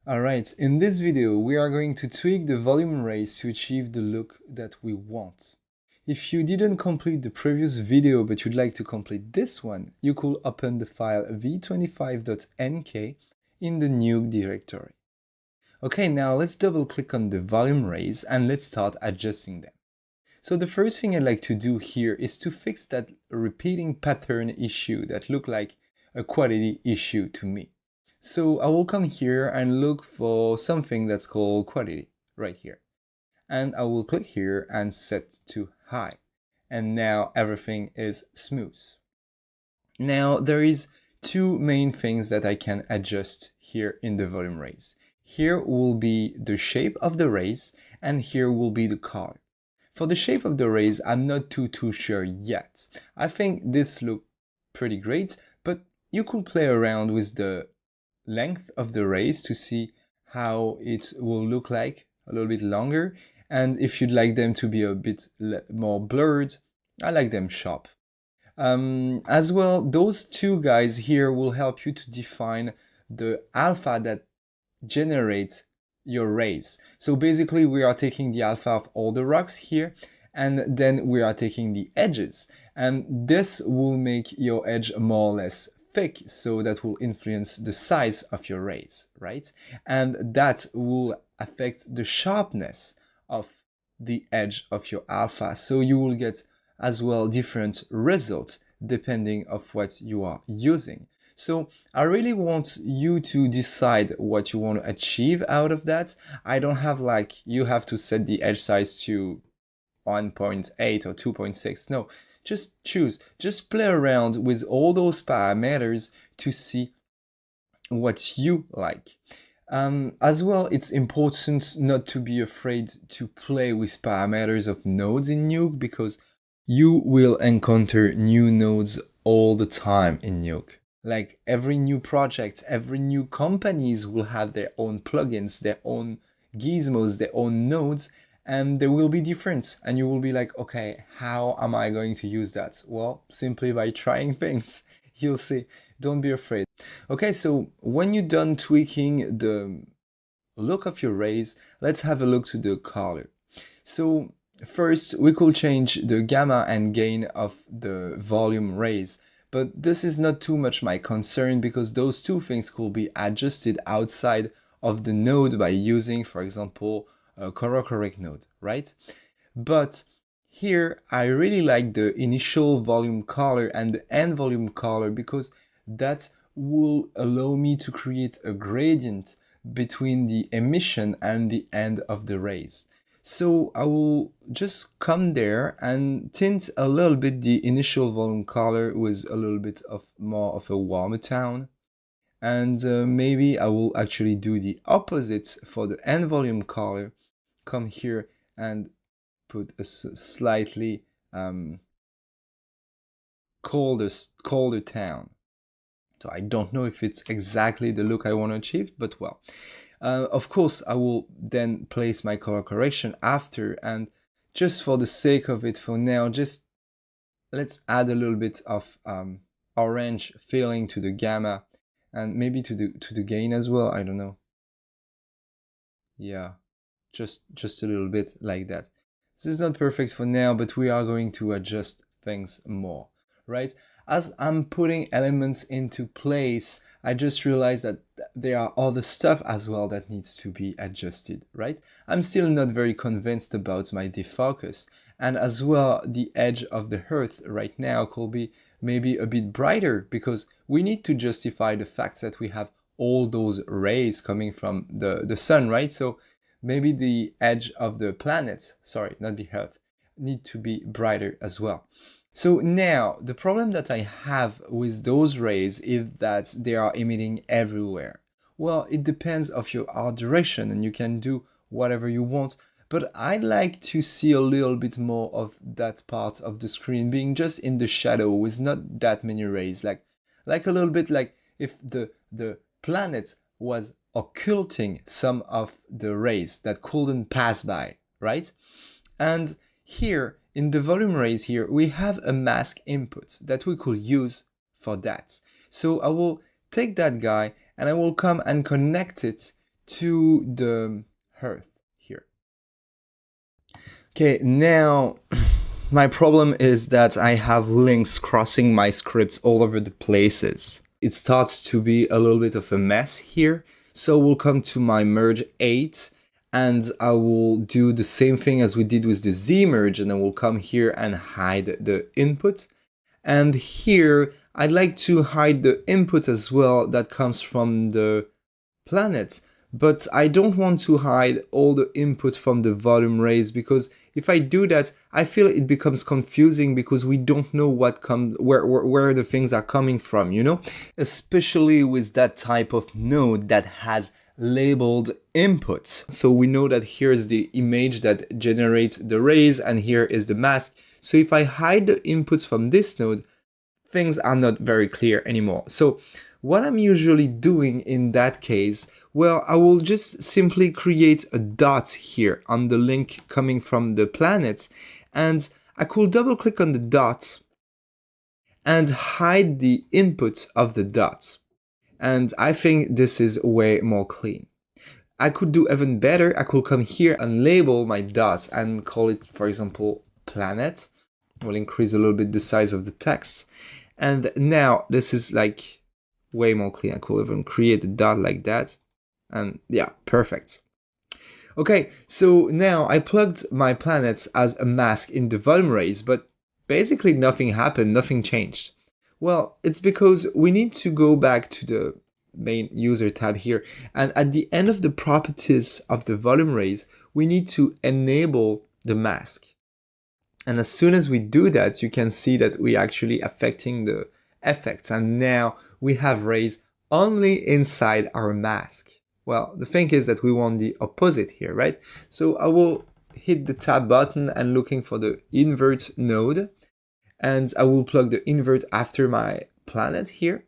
Alright, in this video we are going to tweak the volume raise to achieve the look that we want. If you didn't complete the previous video but you'd like to complete this one, you could open the file v25.nk in the Nuke directory. Okay, now let's double click on the volume raise and let's start adjusting them. So the first thing I'd like to do here is to fix that repeating pattern issue that looked like a quality issue to me. So I will come here and look for something that's called quality right here. And I will click here and set to high. And now everything is smooth. Now there is two main things that I can adjust here in the volume raise. Here will be the shape of the raise and here will be the color. For the shape of the raise, I'm not too sure yet. I think this looks pretty great, but you could play around with the length of the raise to see how it will look like a little bit longer, and if you'd like them to be a bit more blurred, I like them sharp. As well, those two guys here will help you to define the alpha that generates your raise. So basically we are taking the alpha of all the rocks here, and then we are taking the edges, and this will make your edge more or less thick, so that will influence the size of your raise, right? And that will affect the sharpness of the edge of your alpha, so you will get as well different results depending of what you are using. So I really want you to decide what you want to achieve out of that. I don't have like, you have to set the edge size to 1.8 or 2.6. No, just choose, just play around with all those parameters to see what you like. As well, it's important not to be afraid to play with parameters of nodes in Nuke, because you will encounter new nodes all the time in Nuke. Like every new project, every new companies will have their own plugins, their own gizmos, their own nodes, and they will be different. And you will be like, okay, how am I going to use that? Well, simply by trying things. You'll see. Don't be afraid. Okay, so when you're done tweaking the look of your raise, let's have a look to the color. So first, we could change the gamma and gain of the volume raise. But this is not too much my concern, because those two things could be adjusted outside of the node by using, for example, a color correct node, right? But here I really like the initial volume color and the end volume color, because that will allow me to create a gradient between the emission and the end of the raise. So I will just come there and tint a little bit the initial volume color with a little bit of more of a warmer tone. And maybe I will actually do the opposite for the end volume color. Come here and put a slightly colder tone. So I don't know if it's exactly the look I want to achieve, but well. Of course, I will then place my color correction after, and just for the sake of it for now, just let's add a little bit of orange feeling to the gamma, and maybe to the gain as well. I don't know. Yeah, just a little bit like that. This is not perfect for now, but we are going to adjust things more, right? As I'm putting elements into place, I just realized that there are other stuff as well that needs to be adjusted, right? I'm still not very convinced about my defocus, and as well the edge of the earth right now could be maybe a bit brighter, because we need to justify the fact that we have all those rays coming from the sun, right? So maybe the edge of the planet, sorry, not the earth, need to be brighter as well. So now, the problem that I have with those rays is that they are emitting everywhere. Well, it depends of your art direction, and you can do whatever you want, but I'd like to see a little bit more of that part of the screen being just in the shadow with not that many rays, like a little bit like if the planet was occulting some of the rays that couldn't pass by, right? And here, in the volume raise here, we have a mask input that we could use for that. So I will take that guy and I will come and connect it to the Earth here. Okay, now my problem is that I have links crossing my scripts all over the places. It starts to be a little bit of a mess here. So we'll come to my merge 8 and I will do the same thing as we did with the Z merge, and I will come here and hide the input. And here I'd like to hide the input as well that comes from the planet. But I don't want to hide all the input from the volume rays, because if I do that, I feel it becomes confusing because we don't know what comes, where the things are coming from, you know? Especially with that type of node that has labeled inputs. So we know that here's the image that generates the rays and here is the mask. So if I hide the inputs from this node, things are not very clear anymore. So what I'm usually doing in that case, well, I will just simply create a dot here on the link coming from the planet, and I could double click on the dot and hide the input of the dot. And I think this is way more clean. I could do even better. I could come here and label my dot and call it, for example, planet. We'll increase a little bit the size of the text. And now this is like way more clean. I could even create a dot like that. And yeah, perfect. Okay, so now I plugged my planets as a mask in the volume rays, but basically nothing happened, nothing changed. Well, it's because we need to go back to the main user tab here, and at the end of the properties of the volume rays, we need to enable the mask. And as soon as we do that, you can see that we're actually affecting the effects, and now we have rays only inside our mask. Well, the thing is that we want the opposite here, right? So I will hit the tab button and looking for the invert node, and I will plug the invert after my planet here,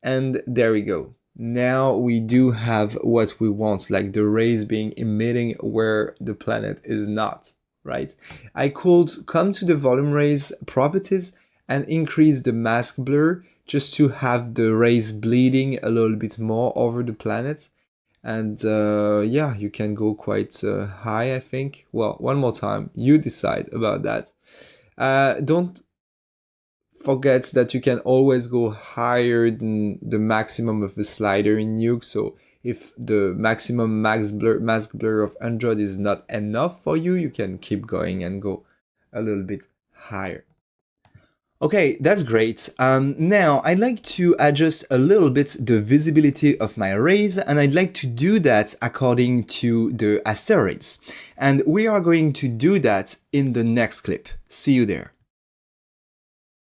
and there we go. Now we do have what we want, like the rays being emitting where the planet is not, right? I could come to the volume rays properties and increase the mask blur just to have the rays bleeding a little bit more over the planet. And yeah, you can go quite high, I think. Well, one more time, you decide about that. Don't forget that you can always go higher than the maximum of the slider in Nuke. So if the maximum mask blur of 100 is not enough for you, you can keep going and go a little bit higher. Okay, that's great. Now I'd like to adjust a little bit the visibility of my rays, and I'd like to do that according to the asteroids. And we are going to do that in the next clip. See you there.